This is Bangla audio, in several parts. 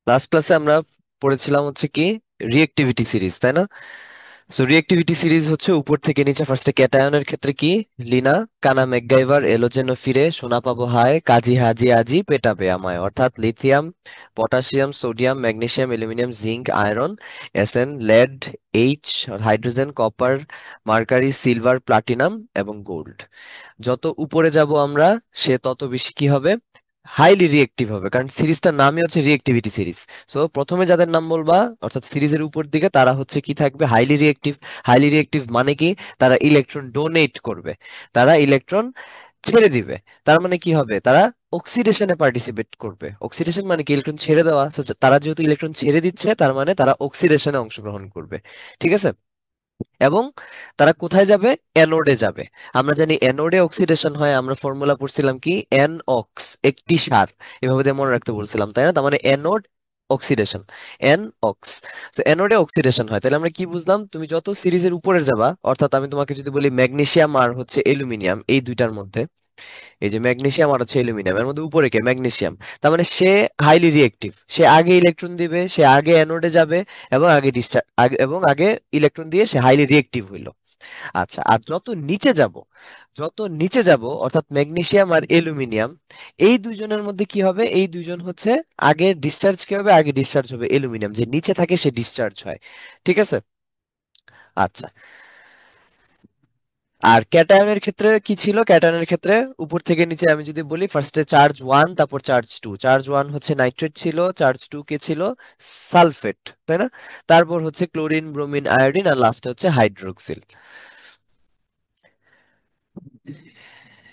লাস্ট ক্লাসে আমরা পড়েছিলাম হচ্ছে কি রিঅ্যাক্টিভিটি সিরিজ, তাই না? সো রিঅ্যাক্টিভিটি সিরিজ হচ্ছে উপর থেকে নিচে। ফার্স্টে ক্যাটায়নের ক্ষেত্রে কি, লিনা, কানা ম্যাকগাইভার, এলো যেন ফিরে, সোনা পাবো হায়, কাজী হাজি আজি পেটাবে আমায়, অর্থাৎ lithium, potassium, sodium, magnesium, aluminium, zinc, iron, SN, lead, H, hydrogen, copper, mercury, silver, platinum এবং গোল্ড। যত উপরে যাব আমরা, সে তত বেশি কি হবে, হাইলি রিয়েক্টিভ হবে, কারণ সিরিজটার নামই হচ্ছে রিয়েক্টিভিটি সিরিজ। সো প্রথমে যাদের নাম বলবা, অর্থাৎ সিরিজের উপর দিকে, তারা হচ্ছে কি থাকবে, হাইলি রিয়েক্টিভ। হাইলি রিয়েক্টিভ মানে কি, তারা ইলেকট্রন ডোনেট করবে, তারা ইলেকট্রন ছেড়ে দিবে। তার মানে কি হবে, তারা অক্সিডেশনে পার্টিসিপেট করবে। অক্সিডেশন মানে কি, ইলেকট্রন ছেড়ে দেওয়া। So, তারা যেহেতু ইলেকট্রন ছেড়ে দিচ্ছে, তার মানে তারা অক্সিডেশনে অংশগ্রহণ করবে। ঠিক আছে? এবং তারা কোথায় যাবে, অ্যানোডে যাবে। আমরা জানি অ্যানোডে অক্সিডেশন হয়, আমরা ফর্মুলা পড়ছিলাম কি, এন অক্স, একটি সার, এভাবে দিয়ে মনে রাখতে বলছিলাম, তাই না? তার মানে অ্যানোড অক্সিডেশন, এন অক্স। তো অ্যানোডে অক্সিডেশন হয়, তাহলে আমরা কি বুঝলাম, তুমি যত সিরিজের উপরে যাবা, অর্থাৎ আমি তোমাকে যদি বলি ম্যাগনেসিয়াম আর হচ্ছে অ্যালুমিনিয়াম, এই দুইটার মধ্যে, এই যে ম্যাগনেসিয়াম আর হচ্ছে অ্যালুমিনিয়াম, এর মধ্যে উপরে কে, ম্যাগনেসিয়াম। তার মানে সে হাইলি রিয়েক্টিভ, সে আগে ইলেকট্রন দিবে, সে আগে অ্যানোডে যাবে, এবং আগে ডিসচার্জ, এবং আগে ইলেকট্রন দিয়ে সে হাইলি রিয়েক্টিভ হইলো। আচ্ছা, আর যত নিচে যাব, যত নিচে যাব, অর্থাৎ ম্যাগনেসিয়াম আর অ্যালুমিনিয়াম, এই দুইজনের মধ্যে কি হবে, এই দুইজন হচ্ছে আগে ডিসচার্জ, কি হবে, আগে ডিসচার্জ হবে অ্যালুমিনিয়াম, যে নিচে থাকে সে ডিসচার্জ হয়। ঠিক আছে? আচ্ছা, আর ক্যাটায়নের ক্ষেত্রে কি ছিল, ক্যাটায়নের ক্ষেত্রে উপর থেকে নিচে আমি যদি বলি, ফার্স্টে চার্জ ওয়ান, তারপর চার্জ টু। চার্জ ওয়ান হচ্ছে নাইট্রেট ছিল, চার্জ টু কে ছিল, সালফেট, তাই না? তারপর হচ্ছে ক্লোরিন, ব্রোমিন, আয়োডিন, আর লাস্টে হচ্ছে হাইড্রোক্সিল।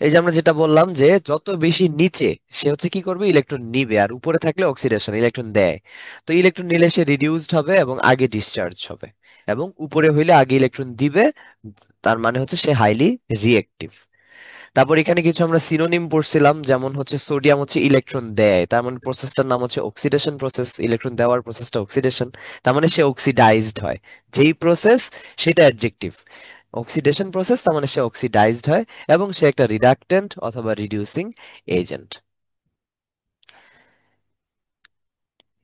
এই যে আমরা যেটা বললাম, যে যত বেশি নিচে, সে হচ্ছে কি করবে, ইলেকট্রন নিবে, আর উপরে থাকলে অক্সিডেশন, ইলেকট্রন দেয়। তো ইলেকট্রন নিলে সে রিডিউসড হবে এবং আগে ডিসচার্জ হবে, এবং উপরে হইলে আগে ইলেকট্রন দিবে, তার মানে হচ্ছে সে হাইলি রিয়েক্টিভ। তারপর এখানে কিছু আমরা সিনোনিম পড়ছিলাম, যেমন হচ্ছে সোডিয়াম হচ্ছে ইলেকট্রন দেয়, তার মানে প্রসেসটার নাম হচ্ছে অক্সিডেশন প্রসেস, ইলেকট্রন দেওয়ার প্রসেসটা অক্সিডেশন, তার মানে সে অক্সিডাইজড হয়। যেই প্রসেস, সেটা অ্যাডজেক্টিভ। অক্সিডেশন প্রসেস, তার মানে সে অক্সিডাইজড হয়, এবং সে একটা রিডাক্টেন্ট অথবা রিডিউসিং এজেন্ট।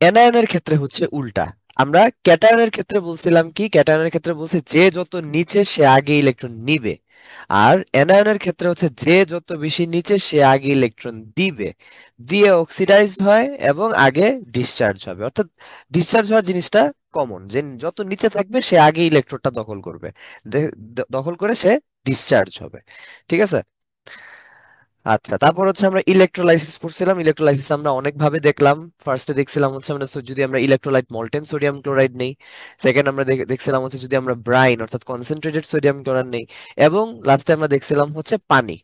অ্যানায়নের ক্ষেত্রে হচ্ছে উল্টা। আমরা ক্যাটায়নের ক্ষেত্রে বলছিলাম কি, ক্যাটায়নের ক্ষেত্রে বলছি যে যত নিচে সে আগে ইলেকট্রন নিবে, আর অ্যানায়নের ক্ষেত্রে হচ্ছে যে যত বেশি নিচে সে আগে ইলেকট্রন দিবে, দিয়ে অক্সিডাইজড হয় এবং আগে ডিসচার্জ হবে। অর্থাৎ ডিসচার্জ হওয়ার জিনিসটা কমন, যে যত নিচে থাকবে সে আগে ইলেকট্রনটা দখল করবে, দখল করে সে ডিসচার্জ হবে। ঠিক আছে? আচ্ছা, তারপর হচ্ছে আমরা ইলেকট্রোলাইসিস পড়ছিলাম। ইলেকট্রোলাইসিস আমরা অনেক ভাবে দেখলাম। ফার্স্টে দেখছিলাম হচ্ছে আমরা, যদি আমরা ইলেকট্রোলাইট মল্টেন সোডিয়াম ক্লোরাইড নেই। সেকেন্ড আমরা দেখছিলাম হচ্ছে যদি আমরা ব্রাইন, অর্থাৎ কনসেন্ট্রেটেড সোডিয়াম ক্লোরাইড নেই। এবং লাস্টে আমরা দেখছিলাম হচ্ছে পানি,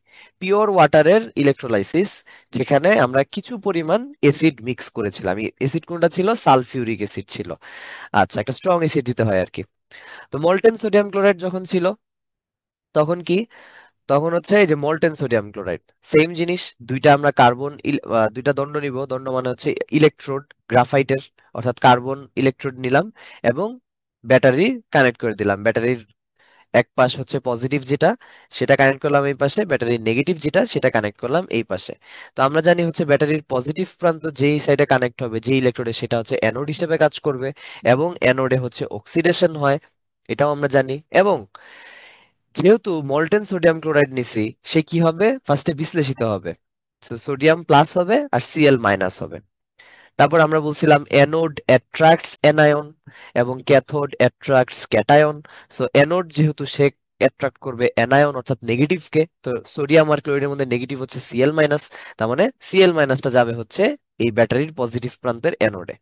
পিওর ওয়াটারের ইলেকট্রোলাইসিস, যেখানে আমরা কিছু পরিমাণ এসিড মিক্স করেছিলাম। এসিড কোনটা ছিল, সালফিউরিক অ্যাসিড ছিল। আচ্ছা, একটা স্ট্রং এসিড দিতে হয় আর কি। তো মল্টেন সোডিয়াম ক্লোরাইড যখন ছিল, তখন কি, তখন হচ্ছে এই যে মল্টেন সোডিয়াম ক্লোরাইড, সেম জিনিস, দুইটা আমরা কার্বন, দুইটা দণ্ড নিব। দণ্ড মানে হচ্ছে ইলেকট্রোড, গ্রাফাইটের, অর্থাৎ কার্বন ইলেকট্রোড নিলাম, এবং ব্যাটারি কানেক্ট করে দিলাম। ব্যাটারির এক পাশ হচ্ছে পজিটিভ যেটা, সেটা কানেক্ট করলাম এই পাশে, ব্যাটারির নেগেটিভ যেটা, সেটা কানেক্ট করলাম এই পাশে। তো আমরা জানি হচ্ছে ব্যাটারির পজিটিভ প্রান্ত যেই সাইডে কানেক্ট হবে, যেই ইলেকট্রোডে, সেটা হচ্ছে অ্যানোড হিসেবে কাজ করবে, এবং অ্যানোডে হচ্ছে অক্সিডেশন হয়, এটাও আমরা জানি। এবং যেহেতু মল্টেন সোডিয়াম ক্লোরাইড নিছি, সে কি হবে, ফার্স্টে বিশ্লেষিত হবে। সোডিয়াম প্লাস হবে আর সিএল মাইনাস হবে। তারপর আমরা বলছিলাম অ্যানোড অ্যাট্রাক্টস অ্যানায়ন, এবং cathode attracts cation. So anode যেহেতু সে অ্যাট্রাক্ট করবে অ্যানায়ন, অর্থাৎ নেগেটিভ কে, তো সোডিয়াম আর ক্লোরাইডের মধ্যে নেগেটিভ হচ্ছে সিএল মাইনাস, তার মানে সিএল মাইনাসটা যাবে হচ্ছে এই ব্যাটারির পজিটিভ প্রান্তের অ্যানোডে,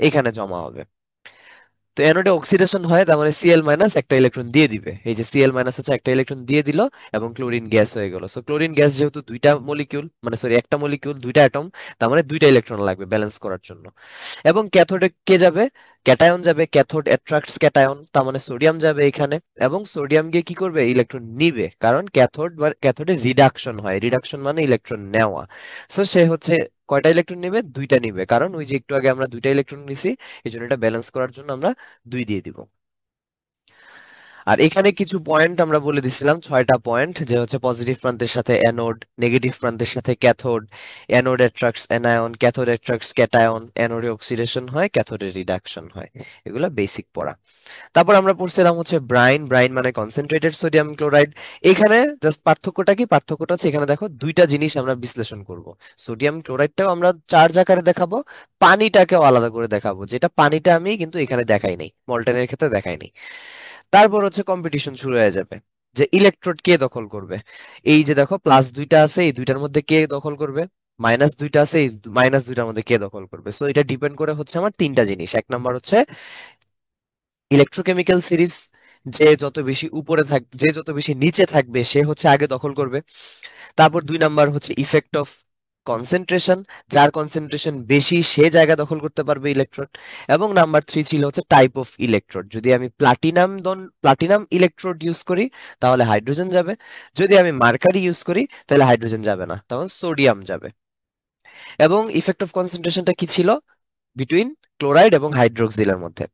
এখানে জমা হবে। তো অ্যানোডে অক্সিডেশন হয়, তার মানে সিএল মাইনাস একটা ইলেকট্রন দিয়ে দিবে, এই যে সিএল মাইনাস হচ্ছে একটা ইলেকট্রন দিয়ে দিল, এবং ক্লোরিন গ্যাস হয়ে গেল। সো ক্লোরিন গ্যাস যেহেতু দুইটা মলিকিউল, মানে সরি একটা মলিকিউল, দুইটা অ্যাটম, তার মানে দুইটা ইলেকট্রন লাগবে ব্যালেন্স করার জন্য। এবং ক্যাথোডে কে যাবে, ক্যাটায়ন যাবে, ক্যাথোড অ্যাট্রাক্টস ক্যাটায়ন, তার মানে সোডিয়াম যাবে এখানে, এবং সোডিয়াম গিয়ে কি করবে, ইলেকট্রন নিবে, কারণ ক্যাথোড বা ক্যাথোডে রিডাকশন হয়, রিডাকশন মানে ইলেকট্রন নেওয়া। সো সে হচ্ছে কয়টা ইলেকট্রন নিবে, দুইটা নিবে, কারণ ওই যে একটু আগে আমরা দুইটা ইলেকট্রন নিছি, এই জন্য এটা ব্যালেন্স করার জন্য আমরা দুই দিয়ে দিব। আর এখানে কিছু পয়েন্ট আমরা বলে দিছিলাম, 6টা পয়েন্ট, যে হচ্ছে পজিটিভ প্রান্তের সাথে অ্যানোড, নেগেটিভ প্রান্তের সাথে cathode, anode attracts anion, cathode attracts cation, অ্যানোডে অক্সিডেশন হয়, ক্যাথোডে রিডাকশন হয়। এগুলো বেসিক পড়া। তারপর আমরা পড়ছিলাম হচ্ছে ব্রাইন, ব্রাইন মানে কনসেন্ট্রেটেড সোডিয়াম ক্লোরাইড। এখানে জাস্ট পার্থক্যটা কি, পার্থক্যটা হচ্ছে এখানে দেখো দুইটা জিনিস আমরা বিশ্লেষণ করব। সোডিয়াম ক্লোরাইডটাও আমরা চার্জ আকারে দেখাবো, পানিটাকেও আলাদা করে দেখাবো, যেটা পানিটা আমি কিন্তু এখানে দেখাই নাই, মল্টেনের ক্ষেত্রে দেখাই নাই। তারপর হচ্ছে কম্পিটিশন শুরু হয়ে যাবে, যে ইলেকট্রোড কে দখল করবে। এই যে দেখো প্লাস দুইটা আছে, এই দুইটার মধ্যে কে দখল করবে, মাইনাস দুইটা আছে, এই মাইনাস দুইটার মধ্যে কে দখল করবে। সো এটা ডিপেন্ড করে হচ্ছে আমার তিনটা জিনিস। এক নাম্বার হচ্ছে ইলেকট্রোকেমিক্যাল সিরিজ, যে যত বেশি উপরে থাক, যে যত বেশি নিচে থাকবে সে হচ্ছে আগে দখল করবে। তারপর 2 নাম্বার হচ্ছে ইফেক্ট অফ কনসেন্ট্রেশন, যার কনসেন্ট্রেশন বেশি সে জায়গা দখল করতে পারবে ইলেকট্রোড। এবং নাম্বার 3 ছিল হচ্ছে টাইপ অফ ইলেকট্রোড, যদি আমি প্লাটিনাম ইলেকট্রোড ইউজ করি তাহলে হাইড্রোজেন যাবে, যদি আমি মার্কারি ইউজ করি তাহলে হাইড্রোজেন যাবে না, তখন সোডিয়াম যাবে। এবং ইফেক্ট অফ কনসেন্ট্রেশনটা কি ছিল বিটুইন ক্লোরাইড এবং হাইড্রোক্সিলের মধ্যে।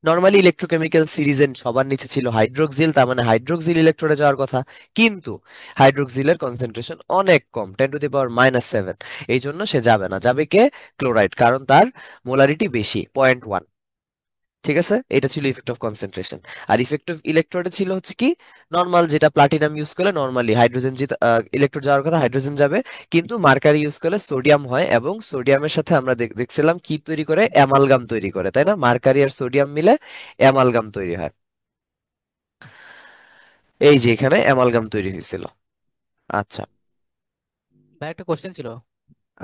নর্মালি ইলেকট্রোকেমিক্যাল সিরিজের সবার নিচে ছিল হাইড্রোক্সিল, তার মানে হাইড্রোক্সিল ইলেকট্রোডে যাওয়ার কথা। কিন্তু হাইড্রোক্সিলের কনসেন্ট্রেশন অনেক কম, 10⁻⁻⁷। এই জন্য সে যাবে না, যাবে কে, ক্লোরাইড, কারণ তার মোলারিটি বেশি, 0.1। ঠিক আছে, এটা ছিল ইফেক্ট অফ কনসেন্ট্রেশন। আর ইফেক্ট অফ ইলেকট্রোডে ছিল হচ্ছে কি, নর্মাল যেটা প্লাটিনাম ইউজ করলে নর্মালি হাইড্রোজেন, ইলেকট্রোড যাওয়ার কথা হাইড্রোজেন যাবে, কিন্তু মার্কারি ইউজ করলে সোডিয়াম হয়, এবং সোডিয়ামের সাথে আমরা দেখছিলাম কি তৈরি করে, অ্যামালগাম তৈরি করে, তাই না, মার্কারি আর সোডিয়াম মিলে অ্যামালগাম তৈরি হয়। এই যে এখানে অ্যামালগাম তৈরি হয়েছিল। আচ্ছা। ভাই একটা কোশ্চেন ছিল।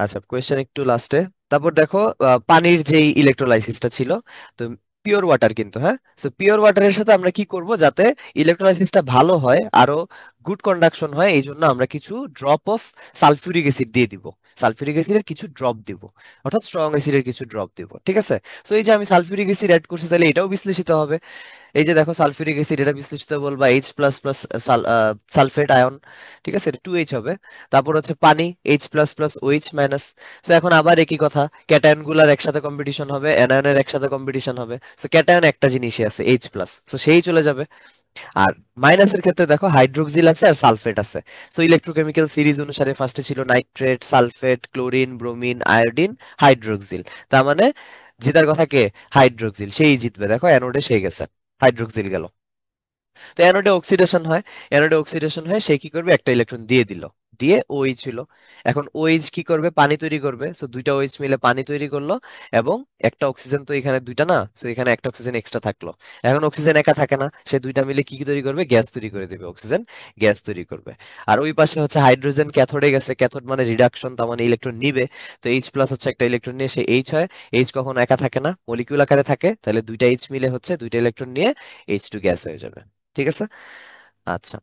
আচ্ছা, কোয়েশ্চেন একটু লাস্টে। তারপর দেখো পানির যেই ইলেকট্রোলাইসিসটা ছিল, তো পিওর ওয়াটার কিন্তু, হ্যাঁ, সো পিওর ওয়াটারের সাথে আমরা কি করব, যাতে ইলেকট্রোলাইসিসটা ভালো হয়, আরো গুড কন্ডাকশন হয়, এই জন্য আমরা কিছু ড্রপ অফ সালফিউরিক অ্যাসিড দিয়ে দিব। সালফিউরিক অ্যাসিডের কিছু ড্রপ দিব, অর্থাৎ স্ট্রং অ্যাসিডের কিছু ড্রপ দিব। ঠিক আছে, সো এই যে আমি সালফিউরিক অ্যাসিড অ্যাড করছি, তাহলে এটাও বিশ্লেষিত হবে। এই যে দেখো সালফিউরিক অ্যাসিড, এটা বিশ্লেষিত বলবা H++ সালফেট আয়ন। ঠিক আছে, এটা 2H হবে। তারপর হচ্ছে পানি, H++OH-। সো এখন আবার একই কথা, ক্যাটায়ন গুলার একসাথে কম্পিটিশন হবে, অ্যানায়নের একসাথে কম্পিটিশন হবে। সো ক্যাটায়ন একটা জিনিসই আছে H+, সো সেই চলে যাবে। আর মাইনাসের ক্ষেত্রে দেখো হাইড্রোক্সিল আছে আর সালফেট আছে। সো ইলেকট্রোকেমিক্যাল সিরিজ অনুসারে ফার্স্টে ছিল nitrate, sulphate, chlorine, bromine, iodine, hydroxyl. তার মানে জেতার কথা কে, হাইড্রোক্সিল, সেই জিতবে। দেখো অ্যানোডে সে গেছে, হাইড্রোক্সিল গেল। তো অ্যানোডে অক্সিডেশন হয়, অ্যানোডে অক্সিডেশন হয়, সে কি করবে, একটা ইলেকট্রন দিয়ে দিল, দিয়ে ওইচ ছিল। এখন ওইচ কি করবে, পানি তৈরি করবে, সো দুইটা ওইচ মিলে পানি তৈরি করলো। এবং একটা অক্সিজেন, তো এখানে দুইটা না, সো এখানে একটা অক্সিজেন এক্সট্রা থাকলো। এখন অক্সিজেন একা থাকে না, সে দুইটা মিলে কি কি তৈরি করবে, গ্যাস তৈরি করে দেবে, অক্সিজেন গ্যাস তৈরি করবে। আর ওই পাশে হচ্ছে হাইড্রোজেন ক্যাথোডে গেছে, ক্যাথোড মানে রিডাকশন, তার মানে ইলেকট্রন নিবে। তো H+ হচ্ছে একটা ইলেকট্রন নিয়ে সে এইচ হয়। এইচ কখনো একা থাকে না, মলিকিউল আকারে থাকে, তাহলে দুইটা এইচ মিলে হচ্ছে দুইটা ইলেকট্রন নিয়ে H2 গ্যাস হয়ে যাবে। ঠিক আছে। আচ্ছা,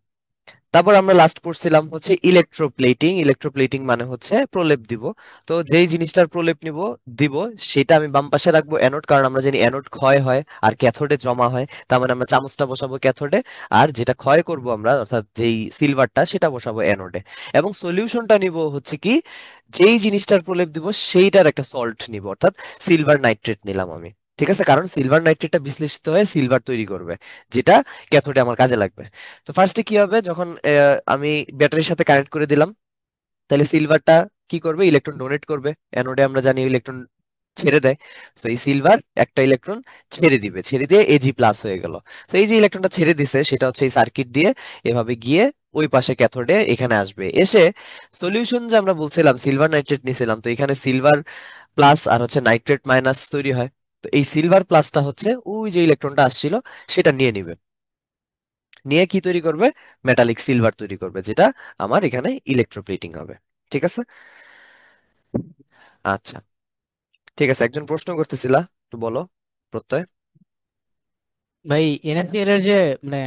তারপর আমরা লাস্ট পড়ছিলাম হচ্ছে ইলেকট্রোপ্লেটিং। ইলেকট্রোপ্লেটিং মানে হচ্ছে প্রলেপ দিব। তো যেই জিনিসটার প্রলেপ দিব, সেটা আমি বাম পাশে রাখবো অ্যানোড, কারণ আমরা জানি অ্যানোড ক্ষয় হয় আর ক্যাথোডে জমা হয়, তার মানে আমরা চামচটা বসাবো ক্যাথোডে, আর যেটা ক্ষয় করব আমরা, অর্থাৎ যেই সিলভারটা, সেটা বসাবো অ্যানোডে। এবং সলিউশনটা নিব হচ্ছে কি, যেই জিনিসটার প্রলেপ দিব সেইটার একটা সল্ট নিব, অর্থাৎ সিলভার নাইট্রেট নিলাম আমি। ঠিক আছে, কারণ সিলভার নাইট্রেটটা বিশ্লেষিত হয়ে সিলভার তৈরি করবে, যেটা ক্যাথোডে আমার কাজে লাগবে। তো ফার্স্টে কি হবে, যখন আমি ব্যাটারির সাথে কানেক্ট করে দিলাম, তাহলে সিলভারটা কি করবে, ইলেকট্রন ডোনেট করবে। অ্যানোডে আমরা জানি ইলেকট্রন ছেড়ে দেয়। সো এই সিলভার একটা ইলেকট্রন ছেড়ে দিবে, ছেড়ে দিয়ে Ag+ হয়ে গেল। তো এই যে ইলেকট্রনটা ছেড়ে দিছে, সেটা হচ্ছে এই সার্কিট দিয়ে এভাবে গিয়ে ওই পাশে ক্যাথোডে এখানে আসবে, এসে সলিউশন যে আমরা বলছিলাম সিলভার নাইট্রেট নিছিলাম, তো এখানে সিলভার প্লাস আর হচ্ছে নাইট্রেট মাইনাস তৈরি হয়। তো এই সিলভার প্লাসটা হচ্ছে ওই যে ইলেকট্রনটা আসছিল সেটা নিয়ে নিবে, নিয়ে কি তৈরি করবে, মেটালিক সিলভার তৈরি করবে, যেটা আমার এখানে ইলেকট্রোপ্লেটিং হবে। ঠিক আছে। আচ্ছা, ঠিক আছে, একজন প্রশ্ন করতেছিলা, একটু বলো, প্রত্যয়। ভাই NaCl এর যে মানে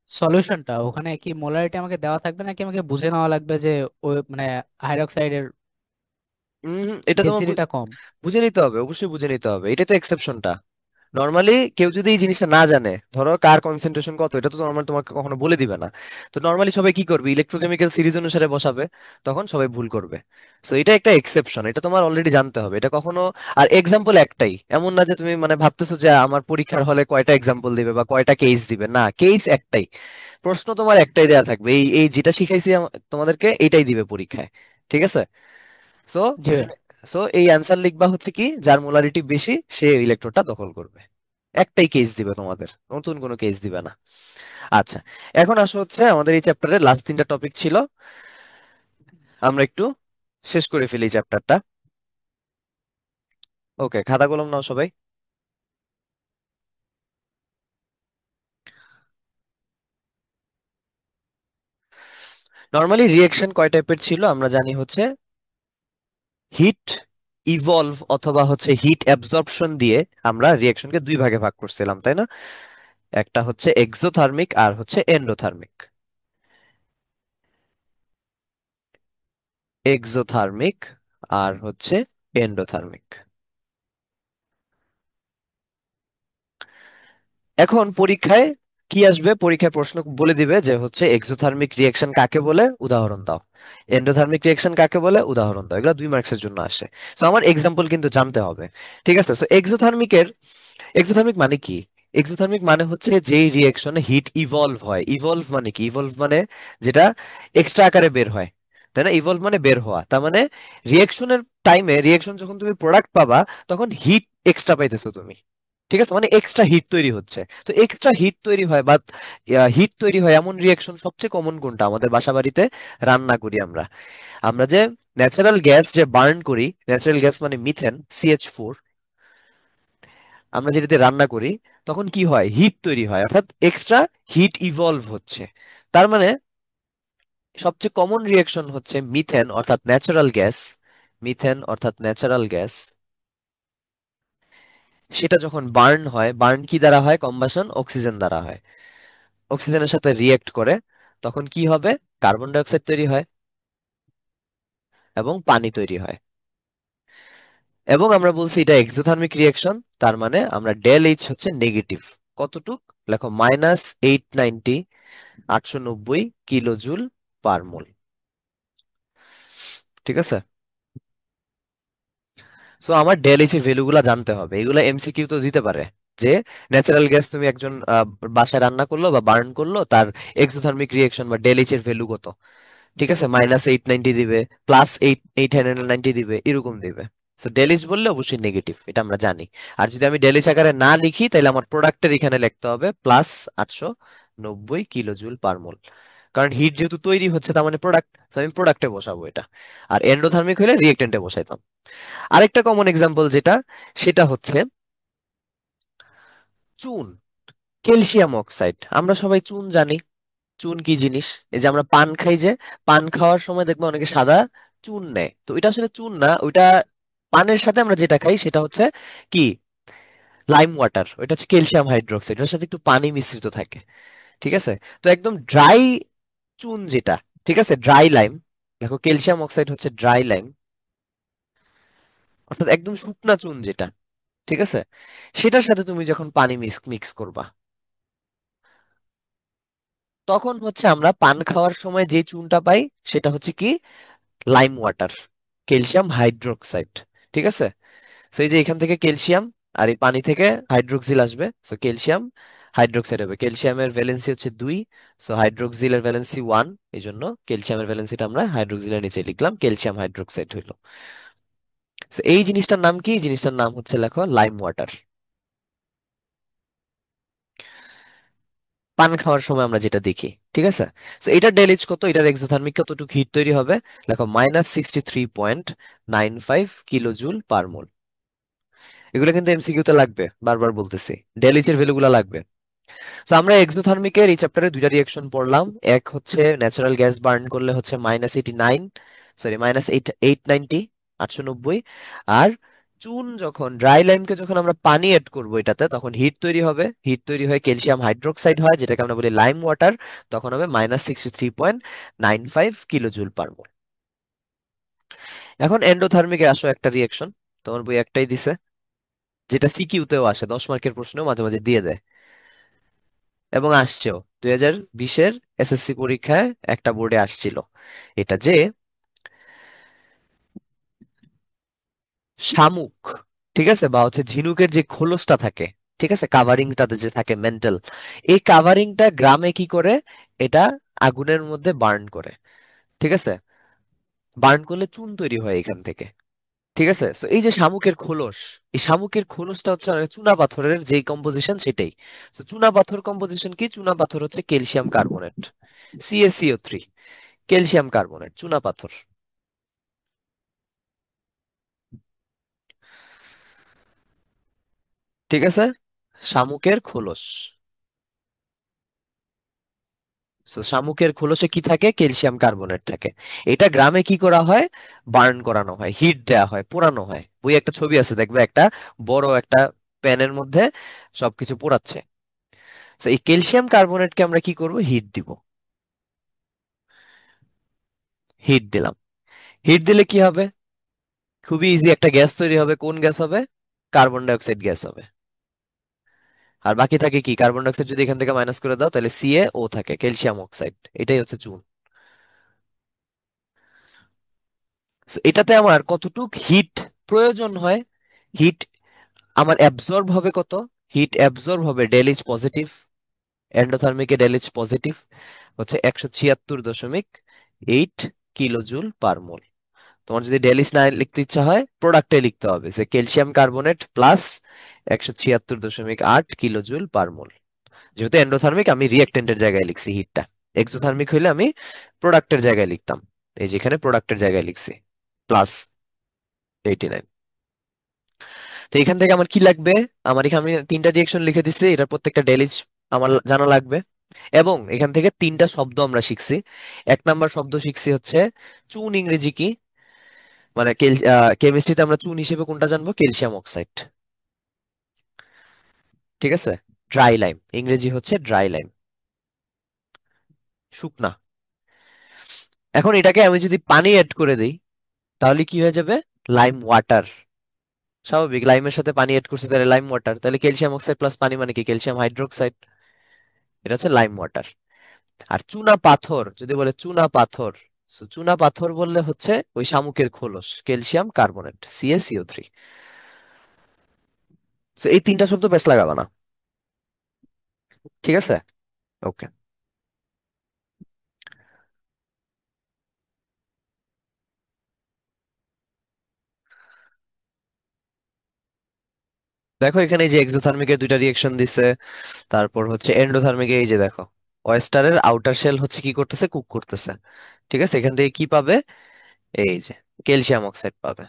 সলিউশনটা, ওখানে কি মোলারিটি আমাকে দেওয়া থাকবে নাকি আমাকে বুঝে নেওয়া লাগবে যে ওই মানে হাইড্রোক্সাইডের এটা তোমার ডেনসিটিটা কম? বুঝে নিতে হবে, অবশ্যই বুঝে নিতে হবে, এটা তো এক্সেপশনটা। নর্মালি কেউ যদি এই জিনিসটা না জানে, ধরো কার কনসেন্ট্রেশন কত, এটা তো নর্মাল তোমাকে কখনো বলে দিবে না। তো নর্মালি সবাই কি করবে, ইলেকট্রোকেমিক্যাল সিরিজ অনুসারে বসাবে, তখন সবাই ভুল করবে। সো এটা একটা এক্সেপশন, এটা তোমার অলরেডি জানতে হবে, এটা কখনো। আর এক্সাম্পল একটাই, এমন না যে তুমি মানে ভাবতেছো যে আমার পরীক্ষার হলে কয়টা এক্সাম্পল দিবে বা কয়টা কেস দিবে, না, কেস একটাই। প্রশ্ন তোমার একটাই দেয়া থাকবে, এই এই যেটা শিখাইছি তোমাদেরকে এটাই দিবে পরীক্ষায়। ঠিক আছে? সো জি ভাই। সো এই অ্যান্সার লিখবা হচ্ছে কি, যার মোলারিটি বেশি সে ইলেকট্রনটা দখল করবে। একটাই কেস দিবে তোমাদের, নতুন কোনো কেস দিবে না। আচ্ছা, এখন আসো হচ্ছে আমাদের এই চ্যাপ্টারের লাস্ট তিনটা টপিক ছিল, আমরা একটু শেষ করে ফেলি চ্যাপ্টারটা। ওকে, খাতা কলম নাও সবাই। নর্মালি রিয়েকশন কয় টাইপের ছিল আমরা জানি হচ্ছে, হিট ইভলভ অথবা হচ্ছে হিট অ্যাবজর্পশন দিয়ে আমরা রিয়েকশনকে দুই ভাগে ভাগ করছিলাম, তাই না? একটা হচ্ছে এক্সোথার্মিক আর হচ্ছে এন্ডোথার্মিক। এক্সোথার্মিক আর হচ্ছে এন্ডোথার্মিক। এখন পরীক্ষায় কি আসবে, পরীক্ষায় প্রশ্ন বলে দিবে যে হচ্ছে এক্সোথার্মিক রিঅ্যাকশন কাকে বলে, উদাহরণ দাও। এন্ডোথার্মিক রিঅ্যাকশন কাকে বলে, উদাহরণ দাও। এগুলো 2 মার্কসের জন্য আসে। সো আমার এক্সাম্পল কিন্তু জানতে হবে। ঠিক আছে? সো এক্সোথার্মিক মানে কি? এক্সোথার্মিক মানে হচ্ছে যেই রিঅ্যাকশনে হিট ইভলভ হয়। ইভলভ মানে কি? ইভলভ মানে যেটা এক্সট্রা আকারে বের হয়, তাই না? ইভলভ মানে বের হওয়া, তার মানে রিঅ্যাকশনের টাইমে, রিঅ্যাকশন যখন তুমি প্রোডাক্ট পাবা, তখন হিট এক্সট্রা পাইতেছো তুমি। ঠিক আছে? মানে এক্সট্রা হিট তৈরি হচ্ছে। তো এক্সট্রা হিট তৈরি হয় বা হিট তৈরি হয় এমন রিঅ্যাকশন সবচেয়ে কমন কোনটা? আমাদের বাসা বাড়িতে রান্না করি আমরা, আমরা যে ন্যাচারাল গ্যাস যে বার্ন করি, ন্যাচারাল গ্যাস মানে মিথেন, CH4, আমরা যেটাতে রান্না করি, তখন কি হয়, হিট তৈরি হয়, অর্থাৎ এক্সট্রা হিট ইভলভ হচ্ছে। তার মানে সবচেয়ে কমন রিঅ্যাকশন হচ্ছে মিথেন অর্থাৎ ন্যাচারাল গ্যাস। মিথেন অর্থাৎ ন্যাচারাল গ্যাস, সেটা যখন বার্ন হয়, বার্ন কি দ্বারা হয়? কম্বাসন, অক্সিজেন দ্বারা হয়। অক্সিজেনের সাথে রিয়েক্ট করে, তখন কি হবে? কার্বন ডাই অক্সাইড তৈরি হয় এবং পানি তৈরি হয়। এবং আমরা বলছি এটা এক্সোথার্মিক রিঅ্যাকশন, তার মানে আমরা ডেল এইচ হচ্ছে নেগেটিভ। কতটুক? লেখো -890, 890 কিলো জুল পার মোল। ঠিক আছে? সো আমার ডেল এইচ এর ভ্যালু গুলা জানতে হবে, এগুলা MCকিউ তো দিতে পারে, যে ন্যাচারাল গ্যাস তুমি একজন বাসায় রান্না করলো বা বার্ন করলো, তার এক্সোথার্মিক রিঅ্যাকশন বা ডেল এইচ এর ভ্যালু কত। ঠিক আছে? -890 দিবে, +890 দিবে, এরকম দিবে। সো ডেলিজ বললে অবশ্যই নেগেটিভ, এটা আমরা জানি। আর যদি আমি ডেলিজ আকারে না লিখি, তাহলে আমার প্রোডাক্টের এখানে লিখতে হবে +890 কিলো জুল পার মোল। কারণ হিট যেহেতু তৈরি হচ্ছে, তার মানে প্রোডাক্ট, আমি প্রোডাক্টে বসাবো এটা। আর এন্ডোথার্মিক হলে রিয়েক্টেন্টে বসাইতাম। আরেকটা কমন এক্সাম্পল যেটা, সেটা হচ্ছে চুন, ক্যালসিয়াম অক্সাইড। আমরা সবাই চুন জানি। চুন কি জিনিস? এই যে আমরা পান খাই, যে পান খাওয়ার সময় দেখবো অনেকে সাদা চুন নেয়, তো এটা আসলে চুন না, ওইটা পানের সাথে আমরা যেটা খাই সেটা হচ্ছে কি, লাইম ওয়াটার। ওইটা হচ্ছে ক্যালসিয়াম হাইড্রোক্সাইড, ওটার সাথে একটু পানি মিশ্রিত থাকে। ঠিক আছে? তো একদম ড্রাই চুন যেটা, ঠিক আছে, ড্রাই লাইম, দেখো ক্যালসিয়াম অক্সাইড হচ্ছে ড্রাই লাইম, অর্থাৎ একদম শুকনা চুন যেটা, ঠিক আছে, সেটার সাথে তুমি যখন পানি মিক্স করবা, তখন হচ্ছে আমরা পান খাওয়ার সময় যে চুনটা পাই, সেটা হচ্ছে কি, লাইম ওয়াটার, ক্যালসিয়াম হাইড্রোক্সাইড। ঠিক আছে? সো এই যে এখান থেকে ক্যালসিয়াম, আর এই পানি থেকে হাইড্রোক্সিল আসবে, সো ক্যালসিয়াম হাইড্রোক্সাইড হবে। ক্যালসিয়ামের ভ্যালেন্সি হচ্ছে 2, সো হাইড্রোক্সিলের ভ্যালেন্সি 1, এই জন্য ক্যালসিয়ামের ভ্যালেন্সিটা আমরা হাইড্রোক্সিলের নিচে লিখলাম, ক্যালসিয়াম হাইড্রোক্সাইড হইলো। সো এই জিনিসটার নাম কি? এই জিনিসটার নাম হচ্ছে, লেখো, লাইম ওয়াটার। পান খাওয়ার সময় আমরা যেটা দেখি। ঠিক আছে? সো এটার ডেলিজ কত, এটার এক্সোথার্মিক কতটুকু হিট তৈরি হবে, লেখো -63.95 কিলো জুল পার মোল। এগুলো কিন্তু MCকিউ তে লাগবে, বারবার বলতেছি, ডেলিজ এর ভ্যালু গুলা লাগবে। সো আমরা এক্সোথার্মিকের এই চ্যাপ্টারে দুইটা রিঅ্যাকশন পড়লাম। এক হচ্ছে ন্যাচারাল গ্যাস বার্ন করলে হচ্ছে -89, সরি, -890, 890। আর চুন যখন, ড্রাই লাইমকে যখন আমরা পানি এড করবো এটাতে, তখন হিট তৈরি হবে, হিট তৈরি হয়ে ক্যালসিয়াম হাইড্রোক্সাইড হয়, যেটাকে আমরা বলি লাইম ওয়াটার, তখন হবে -63.95 কিলো জুল পার মোল। এখন এন্ডোথার্মিকে আসো, একটা রিঅ্যাকশন, তোমার বই একটাই দিছে, যেটা সিকিউতেও আসে, 10 মার্কের প্রশ্নেও মাঝে মাঝে দিয়ে দেয়, এবং আসছেও। 2020-এর এসএসসি পরীক্ষায় একটা বোর্ডে আসছিল এটা, যে শামুক, ঠিক আছে, বা হচ্ছে ঝিনুকের যে খোলসটা থাকে, ঠিক আছে, কাভারিংটাতে যে থাকে মেন্টাল, এই কাভারিংটা গ্রামে কি করে, এটা আগুনের মধ্যে বার্ন করে, ঠিক আছে, বার্ন করলে চুন তৈরি হয় এখান থেকে, ঠিক আছে। তো এই যে শামুকের খোলস, এই শামুকের খোলসটা হচ্ছে অনেক চুনা পাথরের যেই কম্পোজিশন সেটাই। তো চুনা পাথর কম্পোজিশন কি, চুনা পাথর হচ্ছে calcium carbonate, CaCO3, calcium carbonate, চুনা পাথর, ঠিক আছে, শামুকের খোলস। So, শামুকের খোলসে কি থাকে, ক্যালসিয়াম কার্বনেট থাকে। এটা গ্রামে কি করা হয়, বার্ন করানো হয়, হিট দেওয়া হয়, পোড়ানো হয়। ওই একটা ছবি আছে দেখবে, একটা বড় একটা প্যানের মধ্যে সবকিছু পোড়াচ্ছে। তো এই ক্যালসিয়াম কার্বনেটকে আমরা কি করব, হিট দিব, হিট দিলাম। হিট দিলে কি হবে, খুবই ইজি, একটা গ্যাস তৈরি হবে। কোন গ্যাস হবে, কার্বন ডাই অক্সাইড গ্যাস হবে। আর বাকি থাকে কি, কার্বন ডাই অক্সাইড যদি এখান থেকে মাইনাস করে দাও তাহলে CaO থাকে, ক্যালসিয়াম অক্সাইড, এটাই হচ্ছে চুন। So, এটাতে আমার কতটুক হিট প্রয়োজন হয়, হিট আমার অ্যাবজর্ব হবে কত, হিট অ্যাবজর্ব হবে ডেল ইজ পজিটিভ, এন্ডোথার্মিকে ডেল ইজ পজিটিভ হচ্ছে 176.8 কিলো জুল পার মোল। তোমার যদি ডেলিস না লিখতে ইচ্ছা হয়, প্রোডাক্টে লিখতে হবে যে calcium carbonate plus 176.8 kilo joule per mole. যেহেতু এন্ডোথার্মিক, আমি রিয়েক্টেন্টের জায়গায় লিখছি হিটটা, এক্সোথার্মিক হইলে আমি প্রোডাক্টের জায়গায় লিখতাম। এই যেখানে প্রোডাক্টের জায়গায় লিখছি প্লাস 89। তো এখান থেকে আমার কি লাগবে, আমার এখানে আমি 3টা রিয়েকশন লিখে দিচ্ছি, এটার প্রত্যেকটা ডেলিজ আমার জানা লাগবে। এবং এখান থেকে 3টা শব্দ আমরা শিখছি। 1 নাম্বার শব্দ শিখছি হচ্ছে চুন, ইংরেজি কি, মানে কেমিস্ট্রিতে আমরা চুন হিসেবে কোনটা জানবো, ক্যালসিয়াম অক্সাইড, ঠিক আছে। ড্রাই লাইম, ইংরেজি হচ্ছে ড্রাই লাইম, শুকনা। এখন এটাকে আমি যদি পানি অ্যাড করে দিই তাহলে কি হয়ে যাবে, লাইম ওয়াটার। স্বাভাবিক, লাইমের সাথে পানি অ্যাড করছি তাহলে লাইম ওয়াটার, তাহলে ক্যালসিয়াম অক্সাইড প্লাস পানি মানে কি, ক্যালসিয়াম হাইড্রোক্সাইড, এটা হচ্ছে লাইম ওয়াটার। আর চুনা পাথর যদি বলে, চুনা পাথর, so চুনা পাথর বললে হচ্ছে ওই শামুকের খোলস, ক্যালসিয়াম কার্বনেট, CaCO3। তো এই 3টা শব্দ বেশ লাগাবা না, ঠিক আছে। ওকে, দেখো এখানে এই যে এক্সোথার্মিকের 2টা রিয়েকশন দিছে, তারপর হচ্ছে এন্ডোথার্মিকে এই যে দেখো, ওয়েস্টারের আউটার শেল হচ্ছে কি করতেছে, কুক করতেছে, ঠিক আছে। এখান থেকে কি পাবে, এই যে ক্যালসিয়াম অক্সাইড পাবে,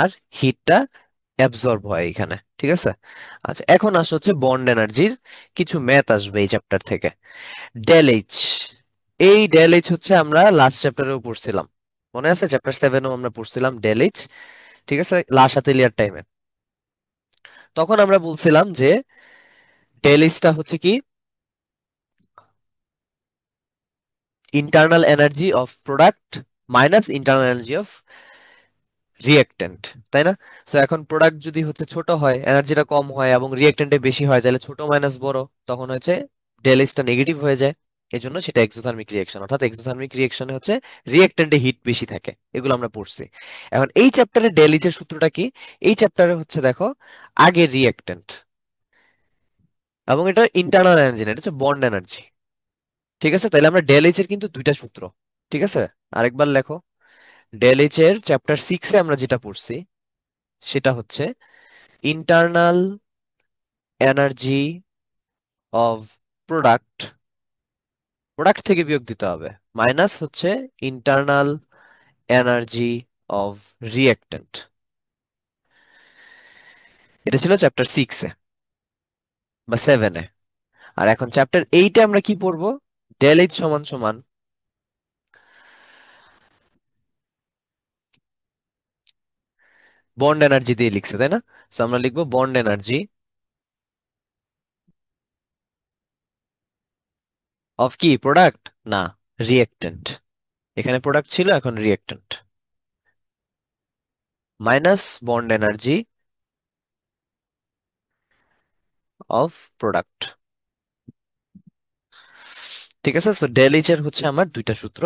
আর হিটটা অ্যাবজর্ব হয় এখানে, ঠিক আছে। আচ্ছা, এখন আসছে হচ্ছে বন্ড এনার্জির কিছু ম্যাথ আসবে এই চ্যাপ্টার থেকে। ডেল এইচ, এই ডেল এইচ হচ্ছে আমরা লাস্ট চ্যাপ্টারেও পড়ছিলাম, মনে আছে, চ্যাপ্টার 7-ও আমরা পড়ছিলাম ডেল এইচ, ঠিক আছে, লাস্ট আতেলিয়ার টাইমে। তখন আমরা বলছিলাম যে ডেল এইচটা হচ্ছে কি, internal energy of product minus internal energy of reactant, তাই না। সো এখন প্রোডাক্ট যদি হচ্ছে ছোট হয়, এনার্জিটা কম হয়, এবং রিয়েক্টেন্টে বেশি হয়, তাহলে ছোট মাইনাস বড়, তখন হচ্ছে ডেল এইচটা নেগেটিভ হয়ে যায়। এই জন্য সেটা এক্সোথার্মিক রিয়েকশন, অর্থাৎ এক্সোথার্মিক রিয়েকশনে হচ্ছে রিয়েক্টেন্টে হিট বেশি থাকে, এগুলো আমরা পড়ছি। এখন এই চ্যাপ্টারে ডেল এইচের সূত্রটা কি, এই চ্যাপ্টারে হচ্ছে দেখো, আগে রিয়েক্টেন্ট, এবং এটা ইন্টারনাল এনার্জি না, এটা হচ্ছে বন্ড এনার্জি, ঠিক আছে। তাহলে আমরা ডেল এইচ এর কিন্তু 2টা সূত্র, ঠিক আছে। আরেকবার লেখো, ডেল এইচ এর চ্যাপ্টার 6-এ আমরা যেটা পড়ছি সেটা হচ্ছে internal energy of product, product থেকে বিয়োগ দিতে হবে, মাইনাস হচ্ছে ইন্টারনাল এনার্জি অফ রিয়েক্ট্যান্ট। এটা ছিল চ্যাপ্টার 6-এ বা 7-এ। আর এখন চ্যাপ্টার 8-এ আমরা কি পড়বো, ডেল এইচ সমান সমান বন্ড এনার্জি দিয়ে লিখছে, তাই না। তো আমরা লিখবো বন্ড এনার্জি অফ কি, প্রোডাক্ট না, রিয়েক্ট্যান্ট। এখানে প্রোডাক্ট ছিল, এখন reactant, minus bond energy of product. ঠিক আছে, সো ডেল এইচ এর হচ্ছে আমার দুইটা সূত্র।